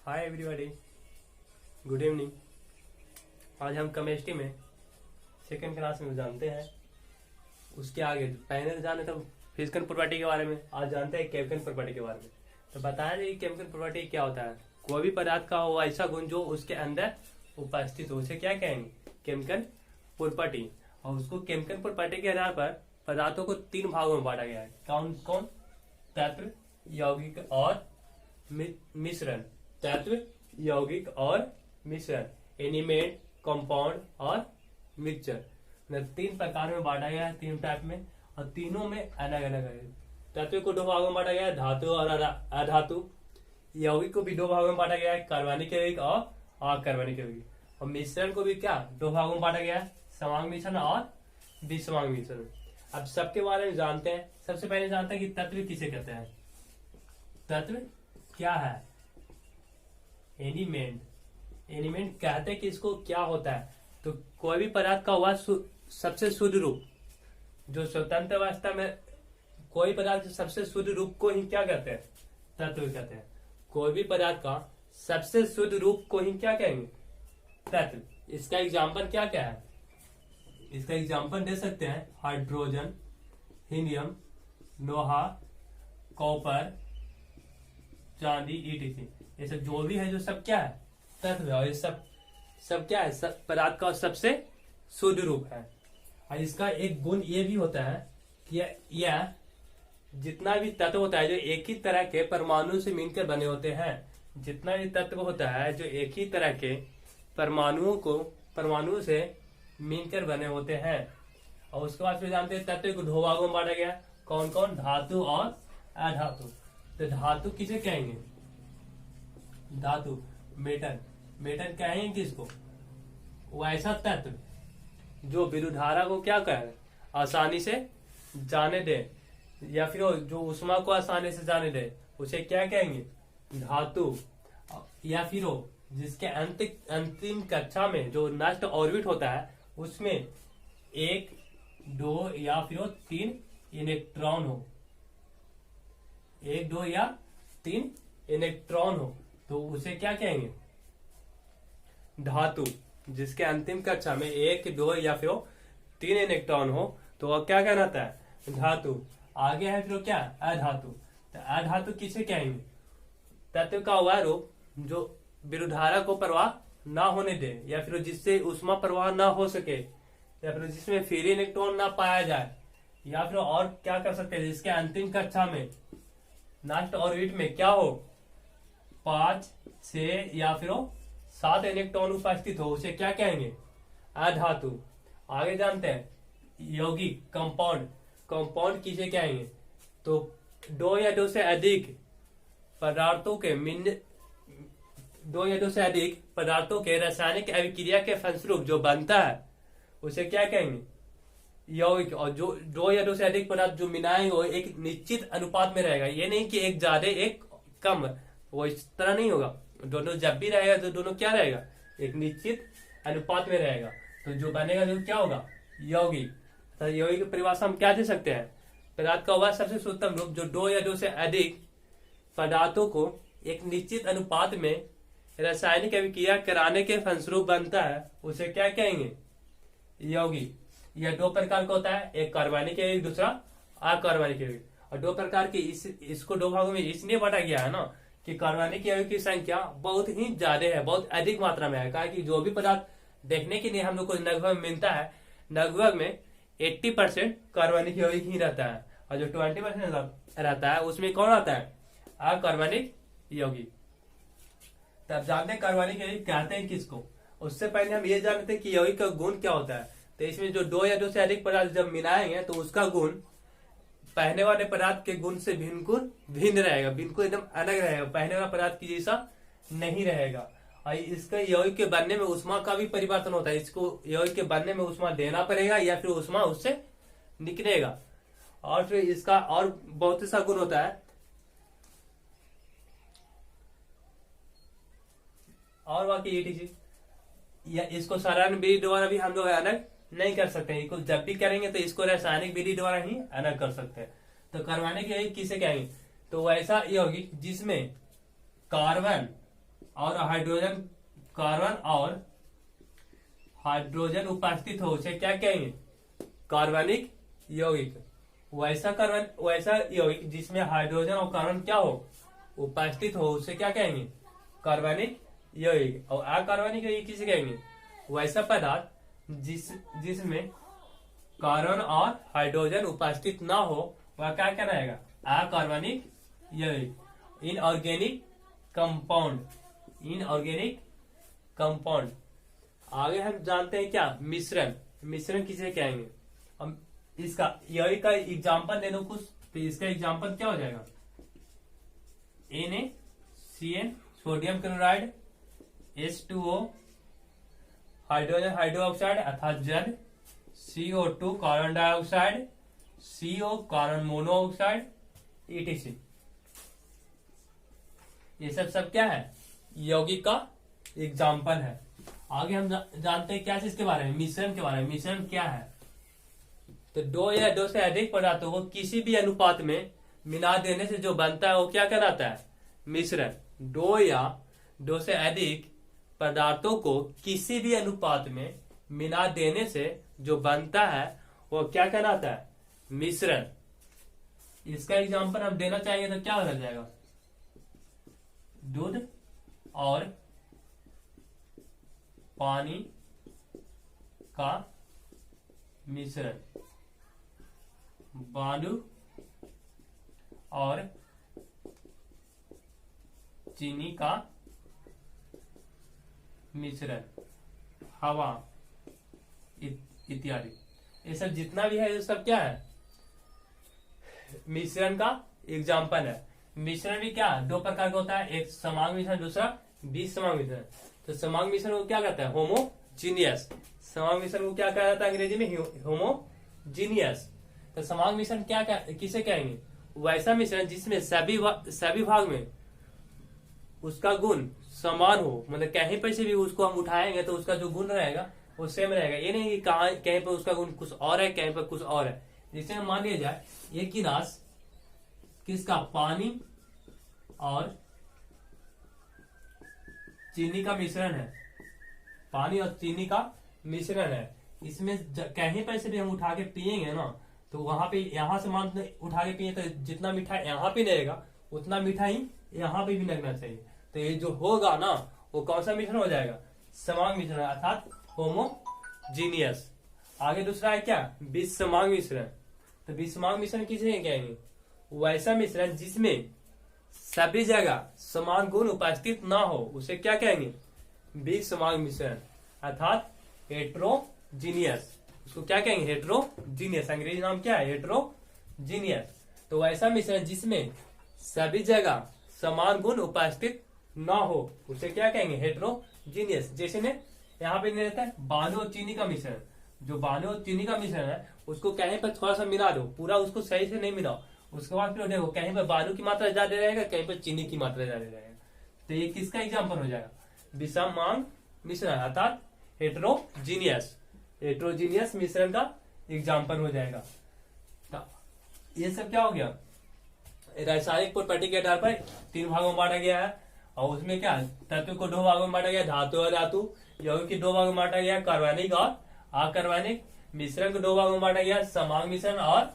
Hi everybody, good evening. आज हम chemistry में सेकेंड क्लास में जानते हैं उसके आगे। पहले तो जाने तो फिजिकल प्रॉपर्टी के बारे में, आज जानते हैं केमिकल प्रॉपर्टी के बारे में। तो बताया नहीं केमिकल प्रॉपर्टी क्या होता है। कोई भी पदार्थ का हो ऐसा गुण जो उसके अंदर उपस्थित हो, उसे क्या कहेंगे? Chemical property. और उसको केमिकल प्रॉपर्टी के आधार पर पदार्थों को तीन भागों में बांटा गया है। कौन कौन? तत्व, यौगिक और मिश्रण। तत्व, यौगिक और मिश्रण, एलिमेंट, कंपाउंड और मिक्सचर। तीन प्रकार में बांटा गया है, तीन टाइप में, और तीनों में अलग अलग है। तत्व को दो भागों में बांटा गया है, धातु और अधातु। यौगिक को भी दो भागों में बांटा गया है, कार्बनिक यौगिक और अकार्बनिक यौगिक। और मिश्रण को भी क्या दो भागों में बांटा गया है, समांग मिश्रण और विषमांग मिश्रण। अब सबके बारे में जानते हैं। सबसे पहले जानते हैं कि तत्व किसे कहते हैं। तत्व क्या है? एलिमेंट। एलिमेंट कहते हैं कि इसको क्या होता है, तो कोई भी पदार्थ का हुआ सबसे शुद्ध रूप, जो स्वतंत्र अवस्था में कोई पदार्थ सबसे शुद्ध रूप को ही क्या कहते हैं? तत्व कहते हैं। कोई भी पदार्थ का सबसे शुद्ध रूप को ही क्या कहेंगे? तत्व। इसका एग्जाम्पल क्या क्या है? इसका एग्जाम्पल दे सकते हैं हाइड्रोजन, हीलियम, लोहा, कॉपर, चांदी, ईटीसी। ये सब जो भी है, जो सब क्या है? तत्व है। और ये सब क्या है? सब पदार्थ का सबसे शुद्ध रूप है। और इसका एक गुण ये भी होता है कि यह जितना भी तत्व होता है जो एक ही तरह के परमाणु से मिलकर बने होते हैं, जितना भी तत्व होता है जो एक ही तरह के परमाणुओं से मिलकर बने होते हैं। और उसके बाद फिर जानते हैं तत्व को दो भागों में बांटा गया। कौन कौन? धातु और अधातु। तो धातु किसे कहेंगे? धातु, मेटल। मेटल कहेंगे किसको? वो ऐसा तत्व जो विद्युतधारा को क्या करे, आसानी से जाने दे, या फिर जो ऊष्मा को आसानी से जाने दे, उसे क्या कहेंगे? धातु। या फिर जिसके अंतिम कक्षा में जो नष्ट ऑर्बिट होता है उसमें एक, दो या फिर तीन इलेक्ट्रॉन हो, एक, दो या तीन इलेक्ट्रॉन हो, तो उसे क्या कहेंगे? धातु। जिसके अंतिम कक्षा में एक, दो या फिर तीन इलेक्ट्रॉन हो तो वह क्या कहलाता है? धातु। आगे है फिर क्या? अधातु। तो अधातु किसे कहेंगे? तत्व का वह रूप जो विद्युतधारा को प्रवाह ना होने दे, या फिर जिससे ऊष्मा प्रवाह ना हो सके, या फिर जिसमें फ्री इलेक्ट्रॉन ना पाया जाए, या फिर और क्या कर सकते हैं, जिसके अंतिम कक्षा में लास्ट ऑर्बिट में क्या हो, 5, 6 या फिर 7 इलेक्ट्रॉन उपस्थित हो, उसे क्या कहेंगे? अधातु। आगे जानते हैं यौगिक, कंपाउंड। कंपाउंड किसे कहेंगे? तो दो या दो से अधिक पदार्थों के रासायनिक अभिक्रिया के फलस्वरूप जो बनता है उसे क्या कहेंगे? यौगिक। और जो दो या दो से अधिक पदार्थ जो मिलाएंगे वो एक निश्चित अनुपात में रहेगा। ये नहीं कि एक ज्यादा एक कम, वो इस तरह नहीं होगा। दोनों जब भी रहेगा तो दोनों क्या रहेगा? एक निश्चित अनुपात में रहेगा। तो जो बनेगा जो क्या होगा? यौगिक। तो यौगिक की परिभाषा हम क्या दे सकते हैं? पदार्थ का वह सबसे शुद्धतम रूप जो दो या दो से अधिक पदार्थों को एक निश्चित अनुपात में रासायनिक अभिक्रिया कराने के फलस्वरूप बनता है, उसे क्या कहेंगे? यौगिक। यह दो प्रकार का होता है, एक कार्बनिक यौगिक, दूसरा अकार्बनिक यौगिक। और दो प्रकार की इसको दो भागों में इसलिए बांटा गया है ना कि कार्बनिक यौगिक की संख्या बहुत ही ज्यादा है, बहुत अधिक मात्रा में है। कि जो भी पदार्थ देखने के लिए हम लोग को लगभग मिलता है, लगभग में 80% कार्बनिक यौगिक ही रहता है, और जो 20% रहता है उसमें कौन आता है? अकार्बनिक यौगिक। तब जानते हैं कार्बनिक यौगिक कहते हैं किसको। उससे पहले हम ये जानते हैं कि यौगिक का गुण क्या होता है। तो इसमें जो दो या दो से अधिक पदार्थ जब मिलाएंगे तो उसका गुण पहले वाले पदार्थ के गुण से भिन्न रहेगा, बिल्कुल एकदम अलग रहेगा, पहले वाला पदार्थ की जैसा नहीं रहेगा। और इसका यौगिक के बनने में ऊष्मा का भी परिवर्तन होता है। इसको यौगिक के बनने में ऊष्मा देना पड़ेगा या फिर ऊष्मा उससे निकलेगा। और फिर इसका और बहुत सा गुण होता है। और बाकी ईटीसी, या इसको साधारण विधि द्वारा भी हम लोग अलग नहीं कर सकते हैं। इसको जब भी करेंगे तो इसको रासायनिक विधि द्वारा ही अलग कर सकते हैं। तो कार्बनिक यौगिक किसे कहेंगे? तो वैसा यौगिक जिसमें कार्बन और हाइड्रोजन उपस्थित हो उसे क्या कहेंगे? कार्बनिक यौगिक। वैसा यौगिक जिसमें हाइड्रोजन और कार्बन क्या हो? उपस्थित हो उसे क्या कहेंगे? कार्बनिक यौगिक। और अकार्बनिक यौगिक किसे कहेंगे? वैसा पदार्थ जिसमें कार्बन और हाइड्रोजन उपस्थित ना हो वह क्या कहलाएगा? अकार्बनिक यौगिक। Inorganic compound. आगे हम जानते हैं क्या? मिश्रण किसे कहेंगे? हम इसका यौगिक का एग्जाम्पल ले लो कुछ, तो इसका एग्जाम्पल क्या हो जाएगा? NaCN sodium chloride, H2O hydrogen hydroxide अर्थात जल, CO2 carbon dioxide, CO carbon monoxide, etc। ये सब क्या है? यौगिक का एग्जाम्पल है। आगे हम जानते हैं क्या चीज के बारे में? मिश्रण के बारे में। मिश्रण क्या है? तो दो या दो से अधिक पदार्थों को किसी भी अनुपात में मिला देने से जो बनता है वो क्या कहलाता है? मिश्रण। दो या दो से अधिक पदार्थों को किसी भी अनुपात में मिला देने से जो बनता है वो क्या कहलाता है? मिश्रण। इसका एग्जाम्पल हम देना चाहेंगे तो क्या हो जाएगा? दूध और पानी का मिश्रण, बालू और चीनी का मिश्रण, हवा इत्यादि। ये सब जितना भी है ये सब क्या है? मिश्रण का एग्जाम्पल है। मिश्रण भी क्या दो प्रकार का होता है, एक समांग मिश्रण, दूसरा विसमांग मिश्रण। तो समांग मिश्रण को क्या कहता है? होमोजीनियस। समांग मिश्रण को क्या कहा जाता है अंग्रेजी में? होमोजीनियस। तो समांग मिश्रण क्या किसे कहेंगे? वैसा मिश्रण जिसमें सभी भाग में उसका गुण समान हो, मतलब कहीं पर से भी उसको हम उठाएंगे तो उसका जो गुण रहेगा वो सेम रहेगा। ये नहीं कि कहीं पर उसका गुण कुछ और है, कहीं पर कुछ और है। जैसे हम मान लिया जाए एक गिलास किसका? पानी और चीनी का मिश्रण है। पानी और चीनी का मिश्रण है। इसमें कहीं पर से भी हम उठा के पियेंगे ना तो वहां पे, यहां से मान उठा के पिए तो जितना मीठा यहाँ पे लगेगा उतना मीठा ही यहाँ पे भी लगना चाहिए। तो ये जो होगा ना वो कौन सा मिश्रण हो जाएगा? समांग मिश्रण अर्थात होमोजीनियस। आगे दूसरा है क्या? विसमांग मिश्रण। तो विसमांग मिश्रण किसे कहेंगे? वैसा मिश्रण जिसमें सभी जगह समान गुण उपस्थित ना हो उसे क्या कहेंगे? विसमांग मिश्रण अर्थात हेट्रोजीनियस। उसको क्या कहेंगे? हेट्रोजीनियस। अंग्रेजी नाम क्या है? हेट्रोजीनियस। तो वैसा मिश्रण जिसमें सभी जगह समान गुण उपस्थित ना हो उसे क्या कहेंगे? हेट्रोजीनियस। जैसे ने यहाँ पे रहता है बालू और चीनी का मिश्रण। जो बालू और चीनी का मिश्रण है उसको कहीं पर थोड़ा सा मिला दो, पूरा उसको सही से नहीं मिलाओ। उसके बाद फिर देखो कहीं पर बालू की मात्रा ज्यादा रहेगा, कहीं पर चीनी की मात्रा ज्यादा रहेगा। तो ये किसका एग्जाम्पल हो जाएगा? विसमांग मिश्रण अर्थात हेट्रोजीनियस मिश्रण का एग्जाम्पल हो जाएगा। तो ये सब क्या हो गया? रासायनिक प्रॉपर्टी के आधार पर 3 भागों में बांटा गया है। और उसमें क्या तत्व को 2 भागों में बांटा गया, धातु और धातु। यौगिक की 2 भागों में बांटा गया, कार्बनिक और अकार्बनिक। मिश्रण को 2 भागों में बांटा गया, समांग मिश्रण और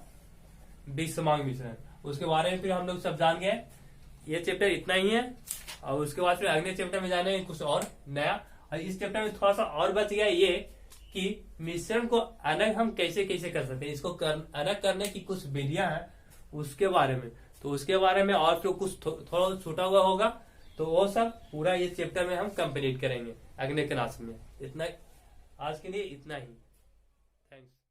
विसमांग मिश्रण। उसके बारे में फिर हम लोग सब जान गए। ये चैप्टर इतना ही है और उसके बाद फिर अगले चैप्टर में जाने कुछ और नया। और इस चैप्टर में थोड़ा सा और बच गया ये कि मिश्रण को अलग हम कैसे कैसे कर सकते हैं। इसको अलग करने की कुछ विधियां हैं उसके बारे में। तो उसके बारे में और जो कुछ थोड़ा छूटा हुआ होगा तो वो सब पूरा ये चैप्टर में हम कंप्लीट करेंगे अगले क्लास में। इतना आज के लिए इतना ही। थैंक्स।